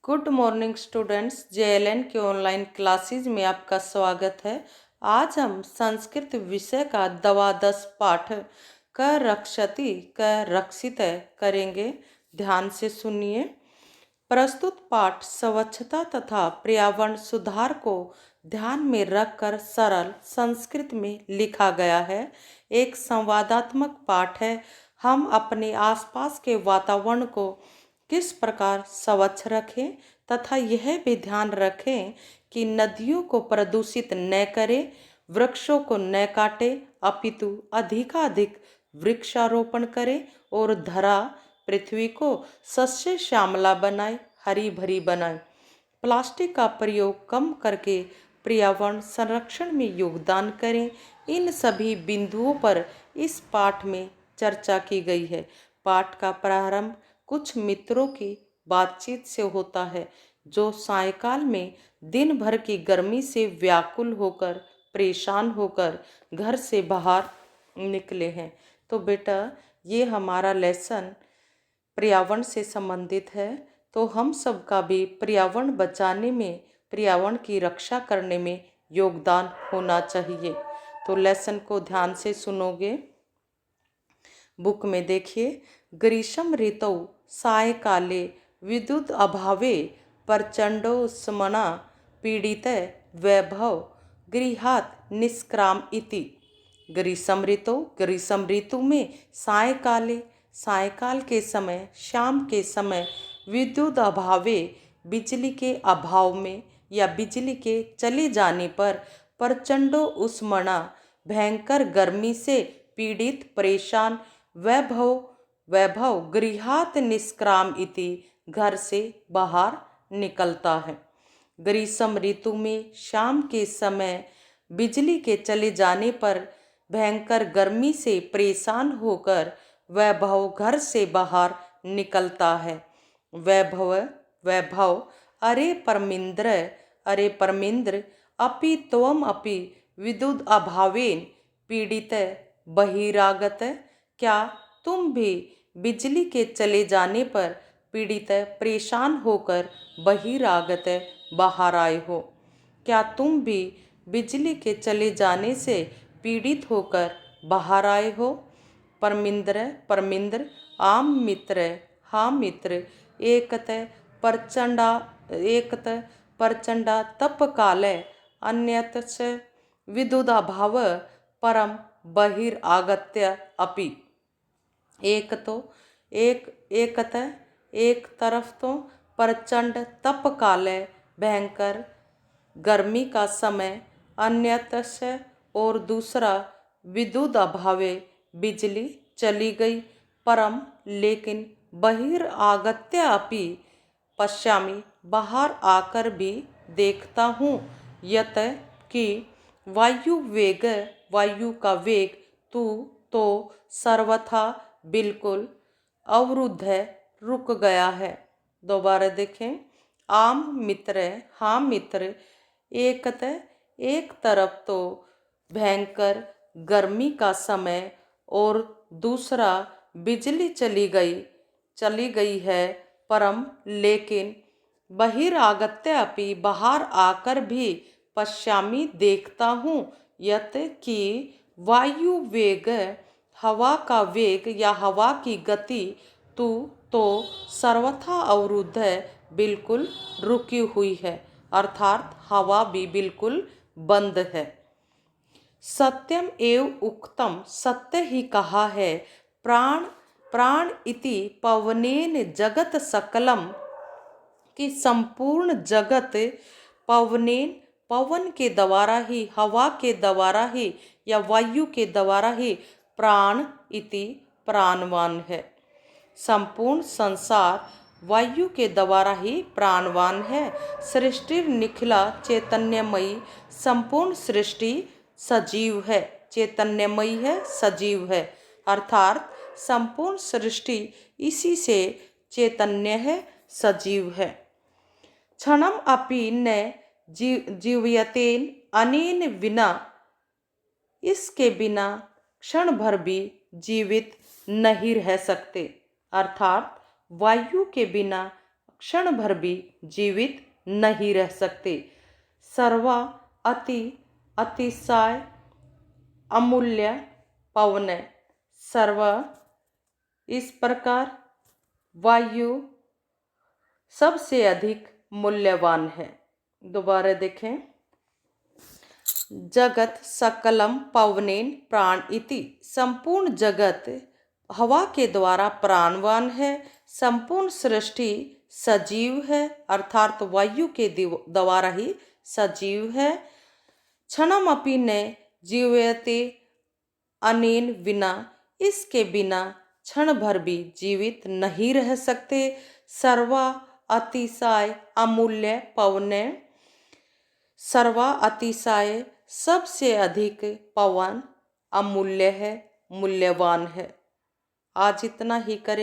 Good morning students, JLN के online classes में आपका स्वागत है। आज हम संस्कृत विषय का द्वादश पाठ क रक्षति क रक्षित करेंगे। ध्यान से सुनिए। प्रस्तुत पाठ स्वच्छता तथा पर्यावरण सुधार को ध्यान में रखकर सरल संस्कृत में लिखा गया है। एक संवादात्मक पाठ है। हम अपने आसपास के वातावरण को किस प्रकार स्वच्छ रखें तथा यह भी ध्यान रखें कि नदियों को प्रदूषित न करें, वृक्षों को न काटें, अपितु अधिकाधिक वृक्षारोपण करें और धरा पृथ्वी को सस्य श्यामला बनाए, हरी भरी बनाए। प्लास्टिक का प्रयोग कम करके पर्यावरण संरक्षण में योगदान करें। इन सभी बिंदुओं पर इस पाठ में चर्चा की गई है। पाठ का प्रारंभ कुछ मित्रों की बातचीत से होता है जो सायंकाल में दिन भर की गर्मी से व्याकुल होकर, परेशान होकर घर से बाहर निकले हैं। तो बेटा, ये हमारा लेसन पर्यावरण से संबंधित है। तो हम सबका भी पर्यावरण बचाने में, पर्यावरण की रक्षा करने में योगदान होना चाहिए। तो लेसन को ध्यान से सुनोगे। बुक में देखिए, ग्रीष्म ऋतौ सायकाले विद्युत अभावे प्रचंडोष्मणा पीड़ित वैभव गृहात् निष्क्राम इति। ग्रीष्म ऋतु में सायकाले, सायकाल के समय, शाम के समय, विद्युत अभावे बिजली के अभाव में या बिजली के चले जाने पर, प्रचंडो उष्मणा भयंकर गर्मी से पीड़ित, परेशान, वैभव गृहात् निष्क्राम इति घर से बाहर निकलता है। ग्रीष्म ऋतु में शाम के समय बिजली के चले जाने पर भयंकर गर्मी से परेशान होकर वैभव घर से बाहर निकलता है। वैभव अरे परमिंद्र अपि त्वम अपि विद्युत अभावेन पीड़ित बहिरागत। क्या तुम भी बिजली के चले जाने पर पीड़ित, परेशान होकर बहिरागत बाहर आए हो? क्या तुम भी बिजली के चले जाने से पीड़ित होकर बाहर आए हो? परमिंद्र आम मित्र, हाँ मित्र, एकत प्रचंडा तप काले अन्यत विद्युदाभाव परम बहिरागत्य अपि। एक तरफ तो प्रचंड तप काले, भयंकर गर्मी का समय, अन्यतः और दूसरा विद्युत अभावे बिजली चली गई, परम लेकिन बहिरागत्य अपि पश्यामि बाहर आकर भी देखता हूँ, यत कि वायु का वेग तो सर्वथा बिल्कुल अवरुद्ध है, रुक गया है। दोबारा देखें। आम मित्र, हाँ मित्र, एक तरफ तो भयंकर गर्मी का समय और दूसरा बिजली चली गई है, परम लेकिन बहिरागत्य अपि बाहर आकर भी पश्यामि देखता हूँ, यत कि वायु वेग हवा का वेग या हवा की गति तो सर्वथा अवरुद्ध है, बिल्कुल रुकी हुई है, अर्थात हवा भी बिल्कुल बंद है। सत्यम एव उक्तम, सत्य ही कहा है। प्राण इति पवनेन जगत सकलम, कि संपूर्ण जगत पवन के द्वारा ही, हवा के द्वारा ही या वायु के द्वारा ही प्राण इति प्राणवान है। संपूर्ण संसार वायु के द्वारा ही प्राणवान है। सृष्टि निखिला चैतन्यमयी, संपूर्ण सृष्टि सजीव है, चैतन्यमयी है, सजीव है, अर्थात संपूर्ण सृष्टि इसी से चैतन्य है, सजीव है। क्षणम अपि न जीवयतेन अनेन बिना, इसके बिना क्षण भर भी जीवित नहीं रह सकते, अर्थात वायु के बिना क्षण भर भी जीवित नहीं रह सकते। सर्वा, अति, अतिशय, अमूल्य, पवने। सर्व, इस प्रकार वायु सबसे अधिक मूल्यवान है। दोबारा देखें, जगत सकलम पवनेन प्राण इति। संपूर्ण जगत हवा के द्वारा प्राणवान है। संपूर्ण सृष्टि सजीव है, अर्थात वायु के द्वारा ही सजीव है। क्षणमपि न जीवयते अनेन विना, इसके बिना क्षण भर भी जीवित नहीं रह सकते। सर्वा, अतिशय, अमूल्य, पवने। सर्वा, अतिशय, सबसे अधिक, पवन, अमूल्य है, मूल्यवान है। आज इतना ही करें।